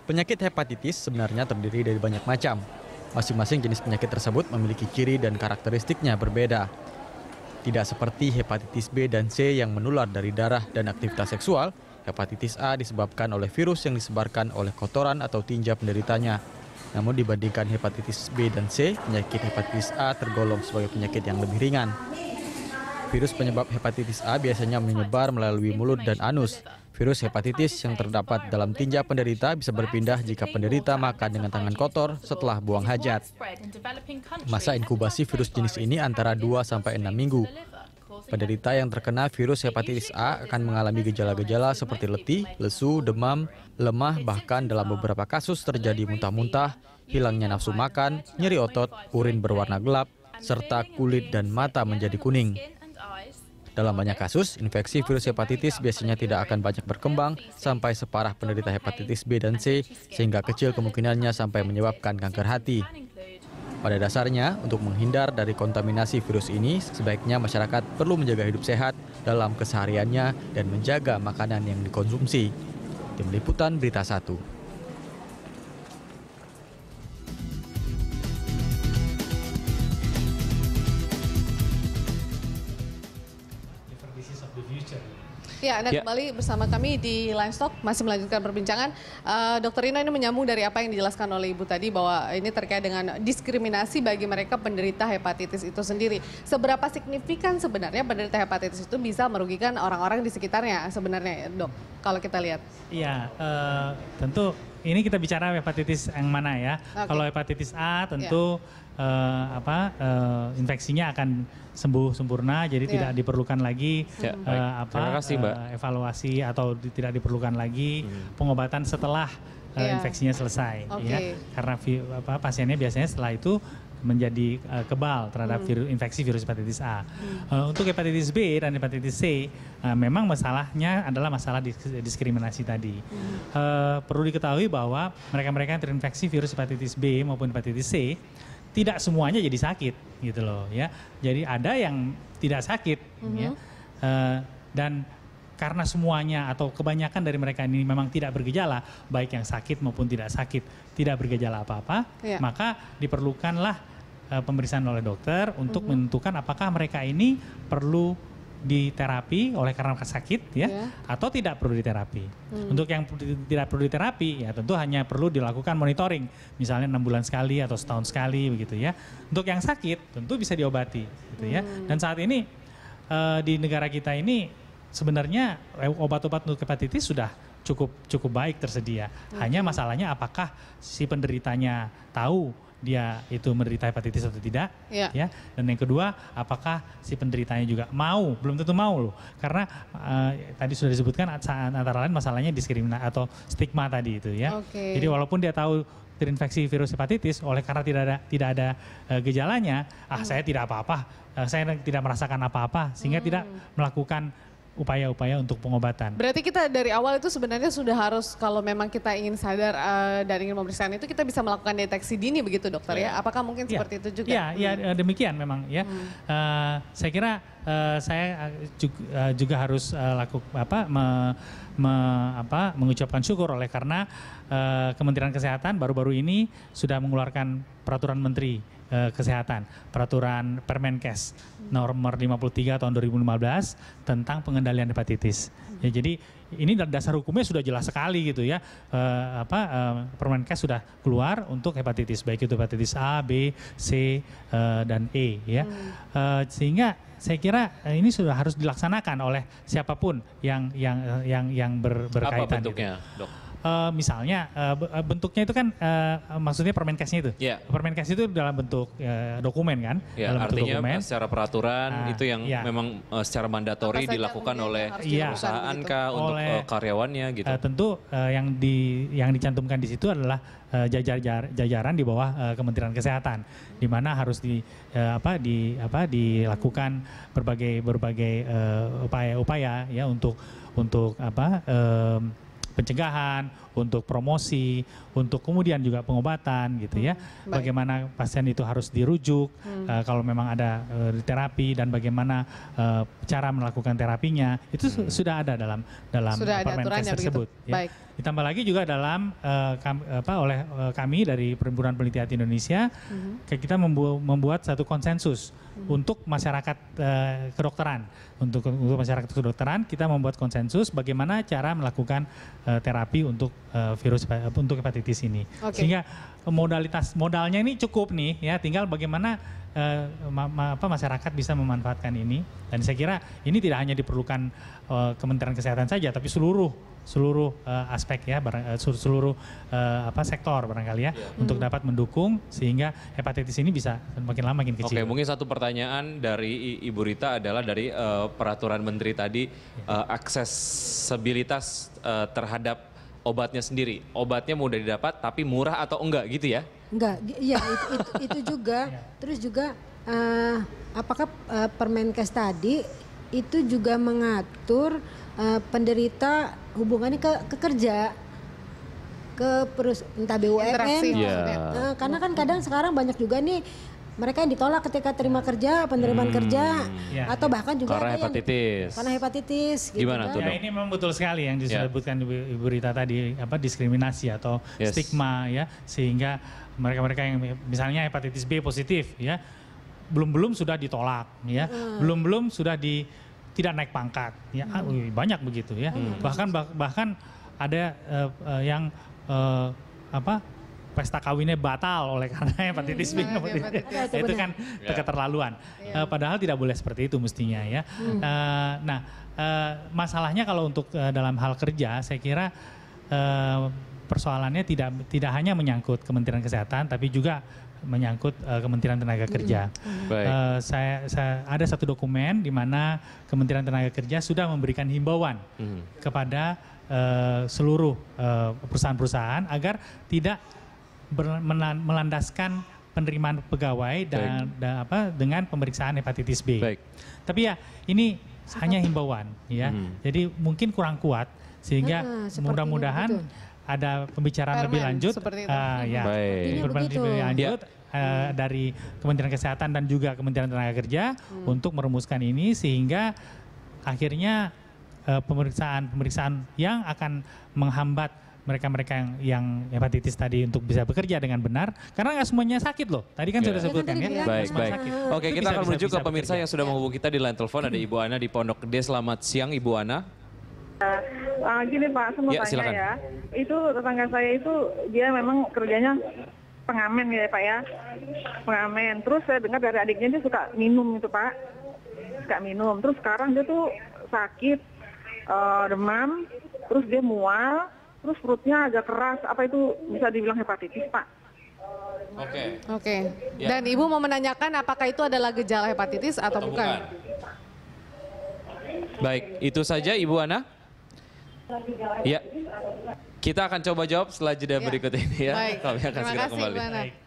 Penyakit hepatitis sebenarnya terdiri dari banyak macam. Masing-masing jenis penyakit tersebut memiliki ciri dan karakteristiknya berbeda. Tidak seperti hepatitis B dan C yang menular dari darah dan aktivitas seksual, hepatitis A disebabkan oleh virus yang disebarkan oleh kotoran atau tinja penderitanya. Namun dibandingkan hepatitis B dan C, penyakit hepatitis A tergolong sebagai penyakit yang lebih ringan. Virus penyebab hepatitis A biasanya menyebar melalui mulut dan anus. Virus hepatitis yang terdapat dalam tinja penderita bisa berpindah jika penderita makan dengan tangan kotor setelah buang hajat. Masa inkubasi virus jenis ini antara 2-6 minggu. Penderita yang terkena virus hepatitis A akan mengalami gejala-gejala seperti letih, lesu, demam, lemah, bahkan dalam beberapa kasus terjadi muntah-muntah, hilangnya nafsu makan, nyeri otot, urin berwarna gelap, serta kulit dan mata menjadi kuning. Dalam banyak kasus, infeksi virus hepatitis biasanya tidak akan banyak berkembang sampai separah penderita hepatitis B dan C, sehingga kecil kemungkinannya sampai menyebabkan kanker hati. Pada dasarnya, untuk menghindar dari kontaminasi virus ini, sebaiknya masyarakat perlu menjaga hidup sehat dalam kesehariannya dan menjaga makanan yang dikonsumsi. Tim Liputan Berita 1. Ya, Anda kembali bersama kami di Livestock, masih melanjutkan perbincangan. Dr. Rino, ini menyambung dari apa yang dijelaskan oleh Ibu tadi, bahwa ini terkait dengan diskriminasi bagi mereka penderita hepatitis itu sendiri. Seberapa signifikan sebenarnya penderita hepatitis itu bisa merugikan orang-orang di sekitarnya sebenarnya, Dok, kalau kita lihat? Iya, tentu ini kita bicara hepatitis yang mana ya. Okay. Kalau hepatitis A tentu infeksinya akan sembuh sempurna, jadi tidak diperlukan lagi evaluasi atau tidak diperlukan lagi pengobatan setelah infeksinya selesai. Ya, karena pasiennya biasanya setelah itu menjadi kebal terhadap infeksi virus hepatitis A. Untuk hepatitis B dan hepatitis C, memang masalahnya adalah masalah diskriminasi tadi. Perlu diketahui bahwa mereka-mereka yang terinfeksi virus hepatitis B maupun hepatitis C tidak semuanya jadi sakit, gitu loh ya. Jadi ada yang tidak sakit, ya. Dan karena semuanya atau kebanyakan dari mereka ini memang tidak bergejala, baik yang sakit maupun tidak sakit, tidak bergejala apa-apa, maka diperlukanlah pemeriksaan oleh dokter untuk menentukan apakah mereka ini perlu diterapi oleh karena sakit atau tidak perlu diterapi. Untuk yang tidak perlu diterapi ya tentu hanya perlu dilakukan monitoring, misalnya 6 bulan sekali atau setahun sekali begitu ya. Untuk yang sakit tentu bisa diobati gitu ya. Dan saat ini di negara kita ini sebenarnya obat-obat untuk hepatitis sudah cukup baik tersedia. Hanya masalahnya apakah si penderitanya tahu dia itu menderita hepatitis atau tidak, ya. Dan yang kedua, apakah si penderitanya juga mau? Belum tentu mau loh, karena tadi sudah disebutkan antara lain masalahnya diskriminasi atau stigma tadi itu ya. Jadi walaupun dia tahu terinfeksi virus hepatitis, oleh karena tidak ada gejalanya, saya tidak apa-apa, saya tidak merasakan apa-apa, sehingga tidak melakukan upaya-upaya untuk pengobatan. Berarti kita dari awal itu sebenarnya sudah harus, kalau memang kita ingin sadar dan ingin memeriksakan itu, kita bisa melakukan deteksi dini begitu, dokter ya? Apakah mungkin seperti itu juga? Ya, demikian memang ya. Saya kira saya juga harus mengucapkan syukur oleh karena Kementerian Kesehatan baru-baru ini sudah mengeluarkan peraturan Menteri Kesehatan, peraturan Permenkes nomor 53 tahun 2015 tentang pengendalian hepatitis. Ya, jadi ini dasar hukumnya sudah jelas sekali gitu ya. Permenkes sudah keluar untuk hepatitis, baik itu hepatitis A, B, C dan E ya. Sehingga saya kira ini sudah harus dilaksanakan oleh siapapun yang berkaitan. Apa bentuknya, Dok? Misalnya bentuknya itu kan maksudnya Permenkesnya itu. Permenkes itu dalam bentuk dokumen kan. Dalam bentuk artinya dokumen. Secara peraturan itu yang memang secara mandatori dilakukan oleh perusahaan kah untuk karyawannya gitu. Tentu yang dicantumkan di situ adalah jajaran di bawah Kementerian Kesehatan, di mana harus dilakukan berbagai upaya-upaya ya untuk pencegahan, untuk promosi, untuk kemudian juga pengobatan gitu ya. Bagaimana pasien itu harus dirujuk kalau memang ada terapi dan bagaimana cara melakukan terapinya itu sudah ada dalam Permenkes tersebut. Ya. Ditambah lagi juga dalam oleh kami dari Perhimpunan Peneliti Hati Indonesia, kita membuat satu konsensus untuk masyarakat kedokteran. Untuk masyarakat kedokteran kita membuat konsensus bagaimana cara melakukan terapi untuk untuk hepatitis ini. Sehingga modalnya ini cukup nih ya, tinggal bagaimana masyarakat bisa memanfaatkan ini. Dan saya kira ini tidak hanya diperlukan Kementerian Kesehatan saja, tapi seluruh aspek ya, seluruh sektor barangkali ya, untuk dapat mendukung sehingga hepatitis ini bisa makin lama makin kecil. Oke, mungkin satu pertanyaan dari Ibu Rita adalah dari peraturan Menteri tadi, aksesibilitas terhadap obatnya sendiri. Obatnya mudah didapat tapi murah atau enggak gitu ya? Enggak, iya itu juga. Terus juga apakah Permenkes tadi itu juga mengatur penderita hubungannya ke kerja, ke entah BUMN, karena kan kadang sekarang banyak juga nih mereka yang ditolak ketika terima kerja, penerimaan kerja, atau bahkan juga karena hepatitis. Karena hepatitis. Gitu. Gimana tuh? Ya, ini memang betul sekali yang disebutkan Ibu Rita tadi, diskriminasi atau stigma ya, sehingga mereka-mereka yang misalnya hepatitis B positif ya, belum sudah ditolak ya, belum sudah tidak naik pangkat ya, banyak begitu ya. Bahkan ada yang pesta kawinnya batal oleh karena hepatitis B. Itu kan keterlaluan. Padahal tidak boleh seperti itu mestinya ya. Masalahnya kalau untuk dalam hal kerja, saya kira persoalannya tidak hanya menyangkut Kementerian Kesehatan, tapi juga menyangkut Kementerian Tenaga Kerja. Saya ada satu dokumen di mana Kementerian Tenaga Kerja sudah memberikan himbauan kepada seluruh perusahaan-perusahaan agar tidak melandaskan penerimaan pegawai dengan pemeriksaan hepatitis B. Tapi ya ini hanya himbauan ya. Jadi mungkin kurang kuat sehingga mudah-mudahan ada pembicaraan lebih lanjut dari Kementerian Kesehatan dan juga Kementerian Tenaga Kerja untuk merumuskan ini sehingga akhirnya pemeriksaan yang akan menghambat mereka-mereka yang hepatitis tadi untuk bisa bekerja dengan benar, karena nggak semuanya sakit loh. Tadi kan sudah sebutkan ya. Baik. Oke, kita akan menuju ke pemirsa yang sudah menghubungi kita di line telepon. Ada Ibu Ana di Pondok Gede. Selamat siang Ibu Ana. Gini Pak, saya mau tanya ya. Itu tetangga saya itu dia memang kerjanya pengamen ya Pak ya. Pengamen. Terus saya dengar dari adiknya dia suka minum itu Pak. Suka minum. Terus sekarang dia tuh sakit, demam, terus dia mual. Terus perutnya agak keras, apa itu bisa dibilang hepatitis, Pak? Oke. Dan Ibu mau menanyakan apakah itu adalah gejala hepatitis atau bukan? Baik, itu saja Ibu Ana. Ya, kita akan coba jawab setelah jeda berikut ini ya. Baik. Kami akan segera kembali. Terima kasih, Ibu Ana.